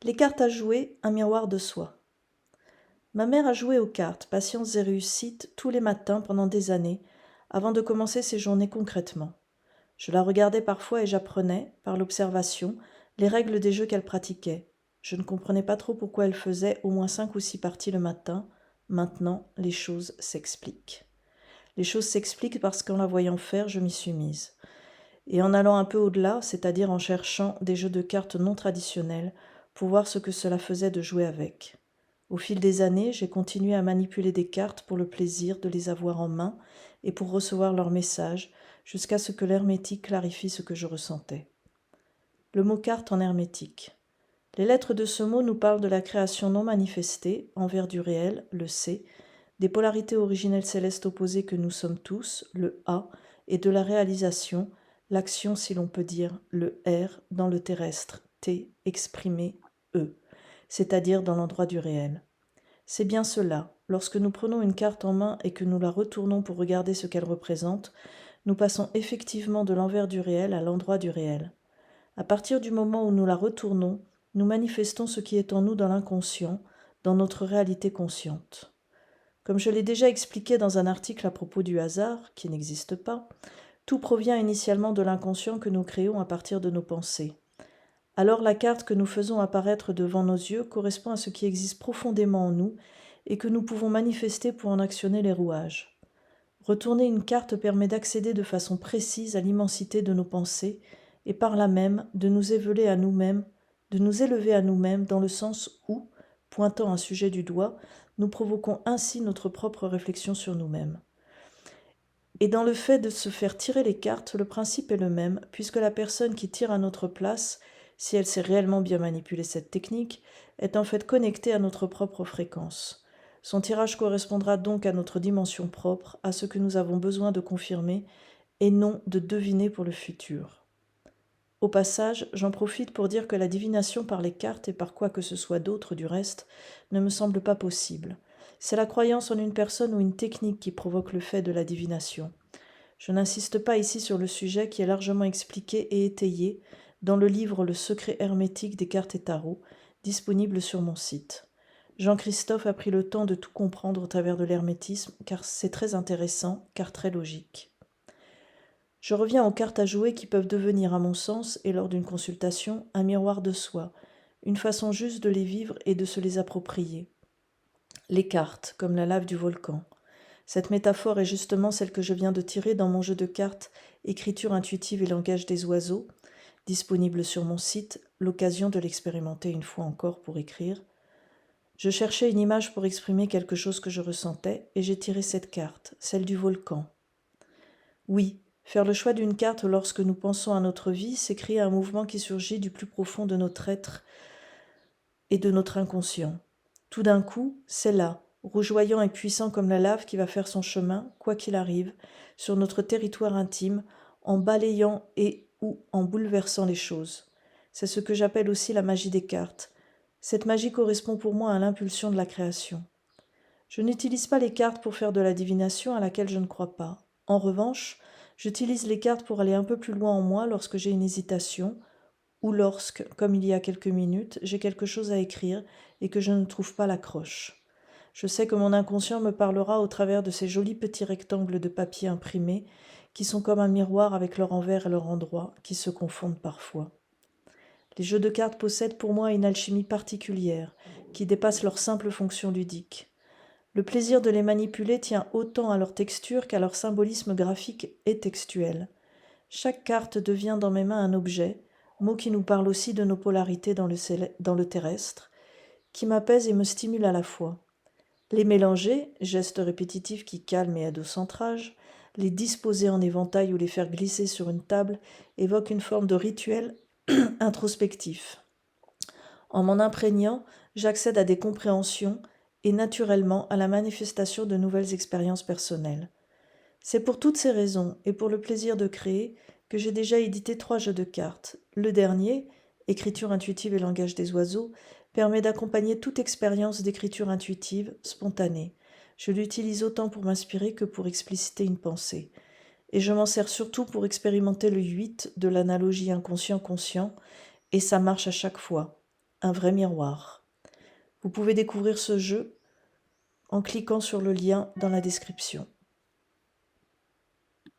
Les cartes à jouer, un miroir de soi. Ma mère a joué aux cartes, patience et réussite, tous les matins pendant des années, avant de commencer ses journées concrètement. Je la regardais parfois et j'apprenais, par l'observation, les règles des jeux qu'elle pratiquait. Je ne comprenais pas trop pourquoi elle faisait au moins 5 ou 6 parties le matin. Maintenant, les choses s'expliquent. Les choses s'expliquent parce qu'en la voyant faire, je m'y suis mise. Et en allant un peu au-delà, c'est-à-dire en cherchant des jeux de cartes non traditionnels, pour voir ce que cela faisait de jouer avec. Au fil des années, j'ai continué à manipuler des cartes pour le plaisir de les avoir en main et pour recevoir leurs messages, jusqu'à ce que l'hermétique clarifie ce que je ressentais. Le mot carte en hermétique. Les lettres de ce mot nous parlent de la création non manifestée, envers du réel, le C, des polarités originelles célestes opposées que nous sommes tous, le A, et de la réalisation, l'action si l'on peut dire, le R, dans le terrestre, T, exprimé, E, c'est-à-dire dans l'endroit du réel. C'est bien cela, lorsque nous prenons une carte en main et que nous la retournons pour regarder ce qu'elle représente, nous passons effectivement de l'envers du réel à l'endroit du réel. À partir du moment où nous la retournons, nous manifestons ce qui est en nous dans l'inconscient, dans notre réalité consciente. Comme je l'ai déjà expliqué dans un article à propos du hasard, qui n'existe pas, tout provient initialement de l'inconscient que nous créons à partir de nos pensées. Alors la carte que nous faisons apparaître devant nos yeux correspond à ce qui existe profondément en nous et que nous pouvons manifester pour en actionner les rouages. Retourner une carte permet d'accéder de façon précise à l'immensité de nos pensées et par là même de nous élever à nous-mêmes, dans le sens où, pointant un sujet du doigt, nous provoquons ainsi notre propre réflexion sur nous-mêmes. Et dans le fait de se faire tirer les cartes, le principe est le même, puisque la personne qui tire à notre place, si elle sait réellement bien manipuler cette technique, est en fait connectée à notre propre fréquence. Son tirage correspondra donc à notre dimension propre, à ce que nous avons besoin de confirmer, et non de deviner pour le futur. Au passage, j'en profite pour dire que la divination par les cartes et par quoi que ce soit d'autre du reste ne me semble pas possible. C'est la croyance en une personne ou une technique qui provoque le fait de la divination. Je n'insiste pas ici sur le sujet qui est largement expliqué et étayé dans le livre Le secret hermétique des cartes et tarots, disponible sur mon site. Jean-Christophe a pris le temps de tout comprendre au travers de l'hermétisme, car c'est très intéressant, car très logique. Je reviens aux cartes à jouer qui peuvent devenir, à mon sens, et lors d'une consultation, un miroir de soi, une façon juste de les vivre et de se les approprier. Les cartes, comme la lave du volcan. Cette métaphore est justement celle que je viens de tirer dans mon jeu de cartes Écriture intuitive et langage des oiseaux, disponible sur mon site, l'occasion de l'expérimenter une fois encore pour écrire. Je cherchais une image pour exprimer quelque chose que je ressentais, et j'ai tiré cette carte, celle du volcan. Oui, faire le choix d'une carte lorsque nous pensons à notre vie, c'est créer un mouvement qui surgit du plus profond de notre être et de notre inconscient. Tout d'un coup, c'est là, rougeoyant et puissant comme la lave qui va faire son chemin, quoi qu'il arrive, sur notre territoire intime, en balayant et ou en bouleversant les choses. C'est ce que j'appelle aussi la magie des cartes. Cette magie correspond pour moi à l'impulsion de la création. Je n'utilise pas les cartes pour faire de la divination à laquelle je ne crois pas. En revanche, j'utilise les cartes pour aller un peu plus loin en moi lorsque j'ai une hésitation, ou lorsque, comme il y a quelques minutes, j'ai quelque chose à écrire et que je ne trouve pas l'accroche. Je sais que mon inconscient me parlera au travers de ces jolis petits rectangles de papier imprimés qui sont comme un miroir avec leur envers et leur endroit, qui se confondent parfois. Les jeux de cartes possèdent pour moi une alchimie particulière, qui dépasse leur simple fonction ludique. Le plaisir de les manipuler tient autant à leur texture qu'à leur symbolisme graphique et textuel. Chaque carte devient dans mes mains un objet, mot qui nous parle aussi de nos polarités dans le terrestre, qui m'apaise et me stimule à la fois. Les mélanger, geste répétitif qui calme et aide au centrage, les disposer en éventail ou les faire glisser sur une table évoque une forme de rituel introspectif. En m'en imprégnant, j'accède à des compréhensions et naturellement à la manifestation de nouvelles expériences personnelles. C'est pour toutes ces raisons et pour le plaisir de créer que j'ai déjà édité 3 jeux de cartes. Le dernier, Écriture intuitive et langage des oiseaux, permet d'accompagner toute expérience d'écriture intuitive, spontanée. Je l'utilise autant pour m'inspirer que pour expliciter une pensée. Et je m'en sers surtout pour expérimenter le 8 de l'analogie inconscient-conscient, et ça marche à chaque fois. un vrai miroir. Vous pouvez découvrir ce jeu en cliquant sur le lien dans la description.